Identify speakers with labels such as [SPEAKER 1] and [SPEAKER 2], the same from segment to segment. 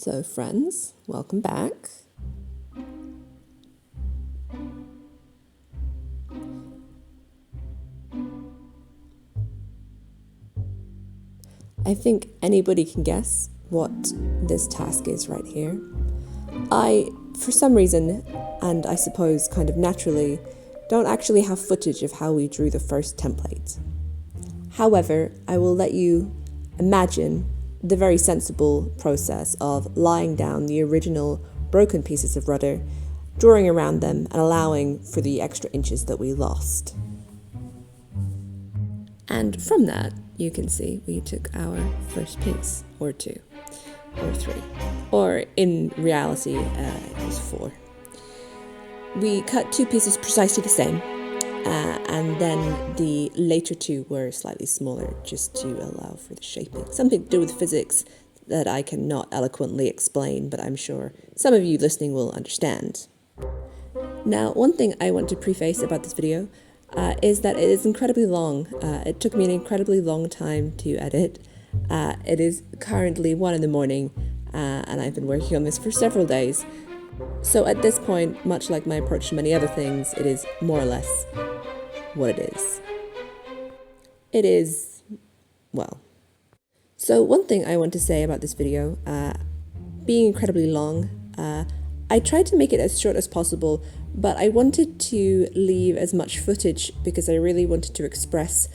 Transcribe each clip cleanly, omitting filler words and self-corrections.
[SPEAKER 1] So friends, welcome back. I think anybody can guess what this task is right here. I, for some reason, and I suppose kind of naturally, don't actually have footage of how we drew the first template. However, I will let you imagine the very sensible process of lying down the original broken pieces of rudder, drawing around them and allowing for the extra inches that we lost. And from that, you can see we took our first piece, or two, or three, or in reality, it was 4. We cut 2 pieces precisely the same, and then the later 2 were slightly smaller just to allow for the shaping. Something to do with physics that I cannot eloquently explain, but I'm sure some of you listening will understand. Now, one thing I want to preface about this video is that it is incredibly long. It took me an incredibly long time to edit. It is currently 1 in the morning, and I've been working on this for several days. So at this point, much like my approach to many other things, it is more or less what it is. It is, well. So one thing I want to say about this video, being incredibly long, I tried to make it as short as possible, but I wanted to leave as much footage because I really wanted to express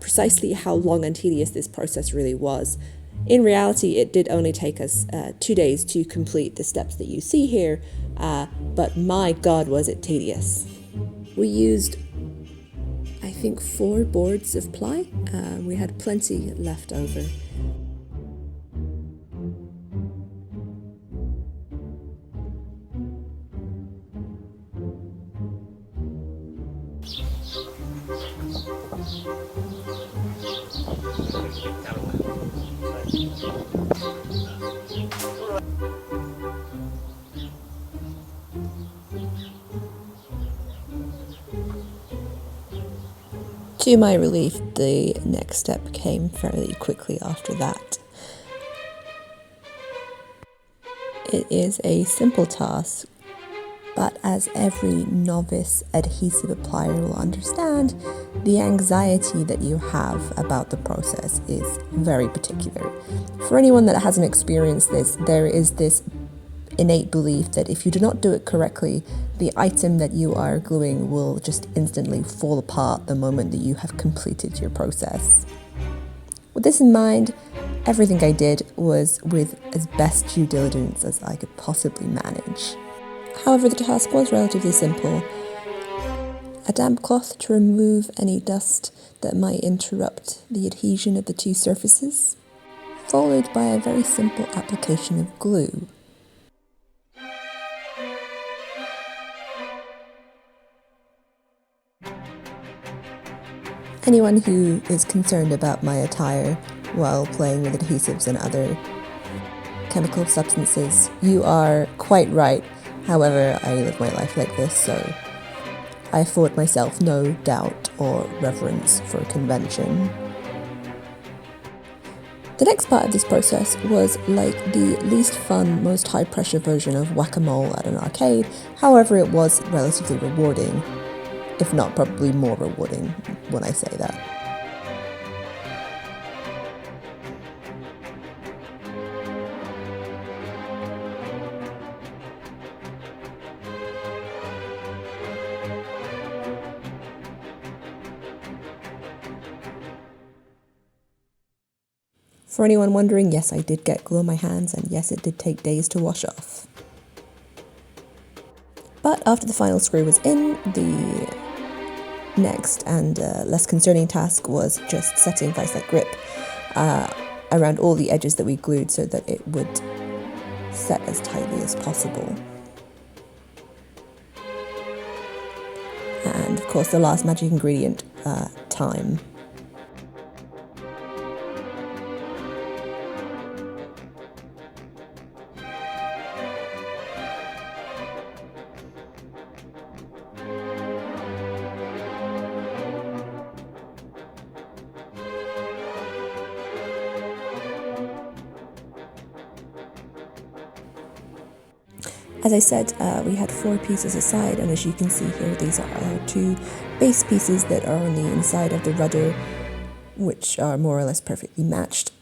[SPEAKER 1] precisely how long and tedious this process really was. In reality, it did only take us 2 days to complete the steps that you see here, but my God, was it tedious. We used, I think, 4 boards of ply. We had plenty left over. To my relief, the next step came fairly quickly after that. It is a simple task, but as every novice adhesive applier will understand, the anxiety that you have about the process is very particular. For anyone that hasn't experienced this, there is this innate belief that if you do not do it correctly, the item that you are gluing will just instantly fall apart the moment that you have completed your process. With this in mind, everything I did was with as best due diligence as I could possibly manage. However, the task was relatively simple. A damp cloth to remove any dust that might interrupt the adhesion of the 2 surfaces, followed by a very simple application of glue. Anyone who is concerned about my attire while playing with adhesives and other chemical substances, you are quite right. However, I live my life like this, so I afford myself no doubt or reverence for convention. The next part of this process was like the least fun, most high-pressure version of whack-a-mole at an arcade. However, it was relatively rewarding, if not probably more rewarding when I say that. For anyone wondering, yes, I did get glue on my hands, and yes, it did take days to wash off. But after the final screw was in, the next and less concerning task was just setting vice-like grip around all the edges that we glued so that it would set as tightly as possible. And of course the last magic ingredient, time. As I said, we had 4 pieces aside, and as you can see here, these are our 2 base pieces that are on the inside of the rudder, which are more or less perfectly matched.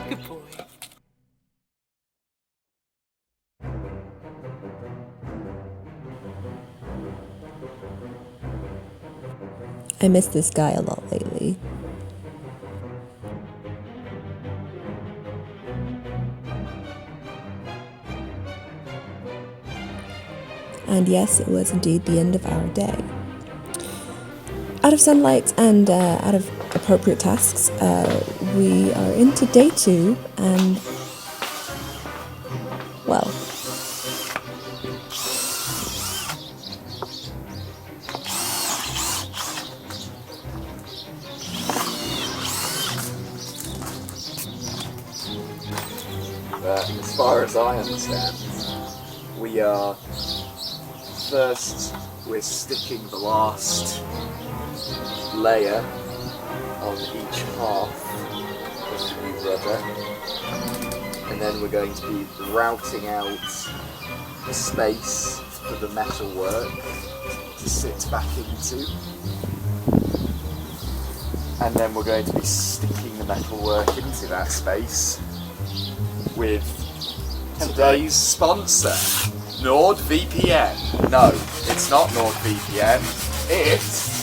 [SPEAKER 2] Good boy.
[SPEAKER 1] I miss this guy a lot lately. And yes, it was indeed the end of our day. Out of sunlight and out of appropriate tasks, we are into day 2, and, well,
[SPEAKER 2] as far as I understand, we're sticking the last layer on each half of the new rudder, and then we're going to be routing out the space for the metalwork to sit back into, and then we're going to be sticking the metalwork into that space with today's sponsor, NordVPN. No, it's not NordVPN, it's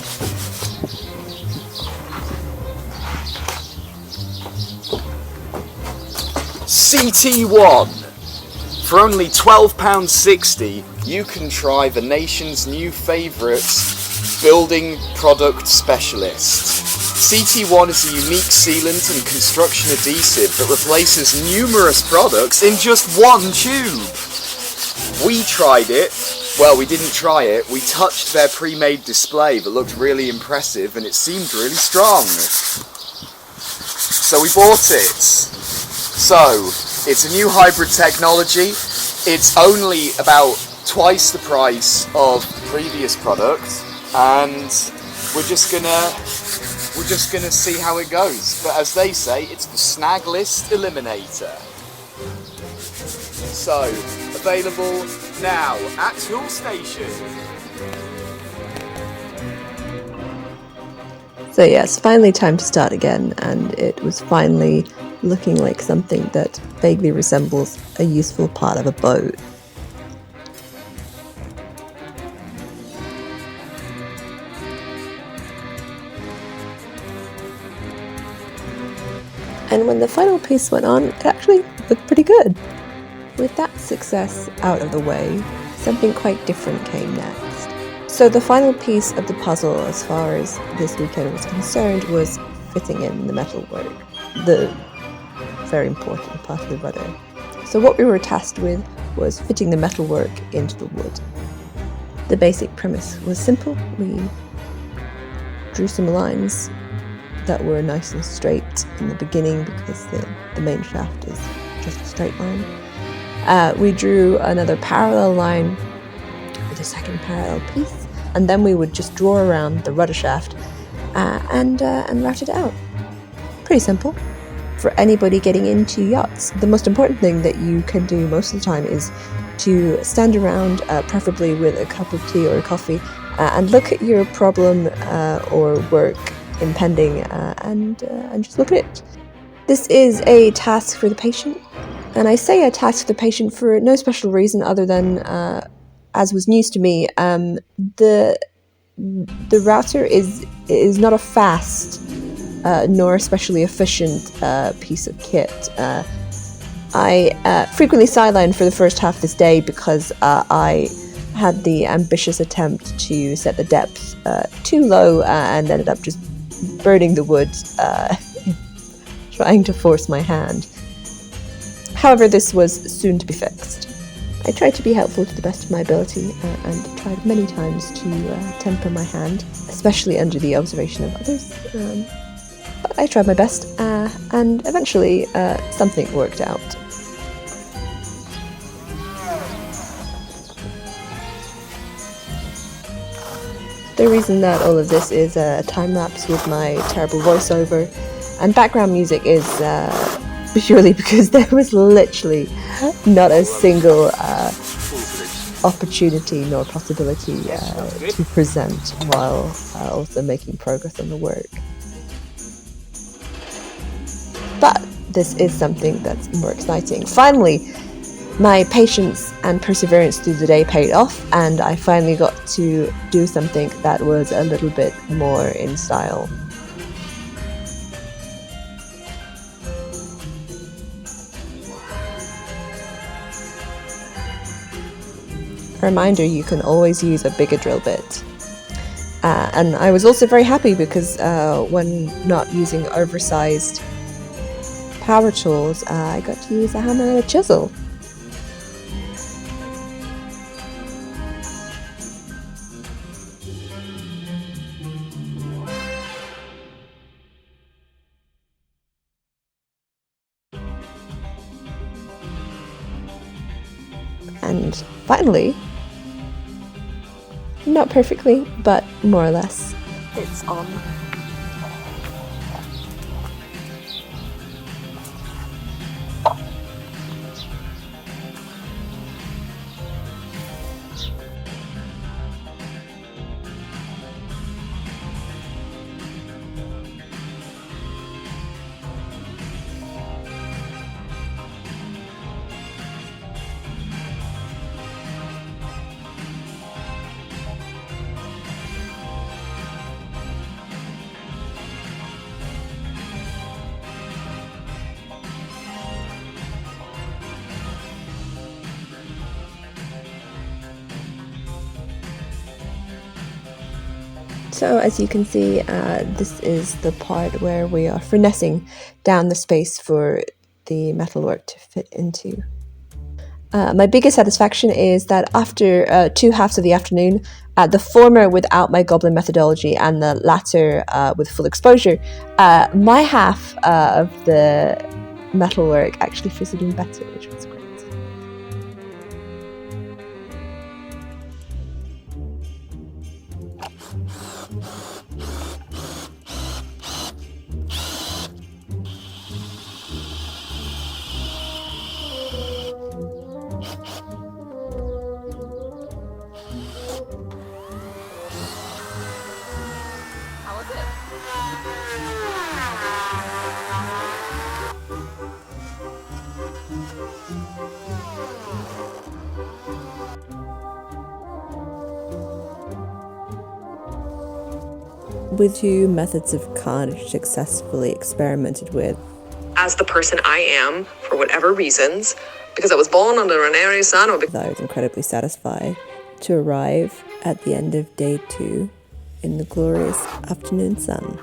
[SPEAKER 2] CT1. For only £12.60, you can try the nation's new favourite building product specialist. CT1 is a unique sealant and construction adhesive that replaces numerous products in just one tube. We tried it. Well, we didn't try it. We touched their pre-made display that looked really impressive and it seemed really strong. So we bought it. So, it's a new hybrid technology. It's only about twice the price of previous product, and we're just gonna see how it goes. But as they say, it's the snag list eliminator. So, available now at Tool Station.
[SPEAKER 1] So yes, finally time to start again, and it was finally looking like something that vaguely resembles a useful part of a boat. And when the final piece went on, it actually looked pretty good. With that success out of the way, something quite different came next. So the final piece of the puzzle as far as this weekend was concerned was fitting in the metalwork, the very important part of the rudder. So what we were tasked with was fitting the metalwork into the wood. The basic premise was simple. We drew some lines that were nice and straight in the beginning because the main shaft is just a straight line. We drew another parallel line with a second parallel piece, and then we would just draw around the rudder shaft and route it out. Pretty simple. For anybody getting into yachts, the most important thing that you can do most of the time is to stand around, preferably with a cup of tea or coffee, and look at your problem or work impending and just look at it. This is a task for the patient, and I say a task for the patient for no special reason other than, as was news to me, the router is not a fast nor especially efficient piece of kit. I frequently sidelined for the first half of this day because I had the ambitious attempt to set the depth too low and ended up just burning the wood, trying to force my hand. However, this was soon to be fixed. I tried to be helpful to the best of my ability and tried many times to temper my hand, especially under the observation of others. But I tried my best, and eventually something worked out. The reason that all of this is a time-lapse with my terrible voiceover and background music is purely because there was literally not a single opportunity nor possibility to present while also making progress on the work. But this is something that's more exciting. Finally, my patience and perseverance through the day paid off, and I finally got to do something that was a little bit more in style. A reminder, you can always use a bigger drill bit. And I was also very happy because when not using oversized power tools, I got to use a hammer and a chisel. And finally, not perfectly, but more or less, it's on. So as you can see, this is the part where we are finessing down the space for the metalwork to fit into. My biggest satisfaction is that after 2 halves of the afternoon, the former without my goblin methodology and the latter with full exposure, my half of the metalwork actually fitted in better, which was great. With 2 methods of carnage successfully experimented with.
[SPEAKER 3] As the person I am, for whatever reasons, because I was born under an Aries sun, or because
[SPEAKER 1] I was incredibly satisfied to arrive at the end of day 2 in the glorious afternoon sun.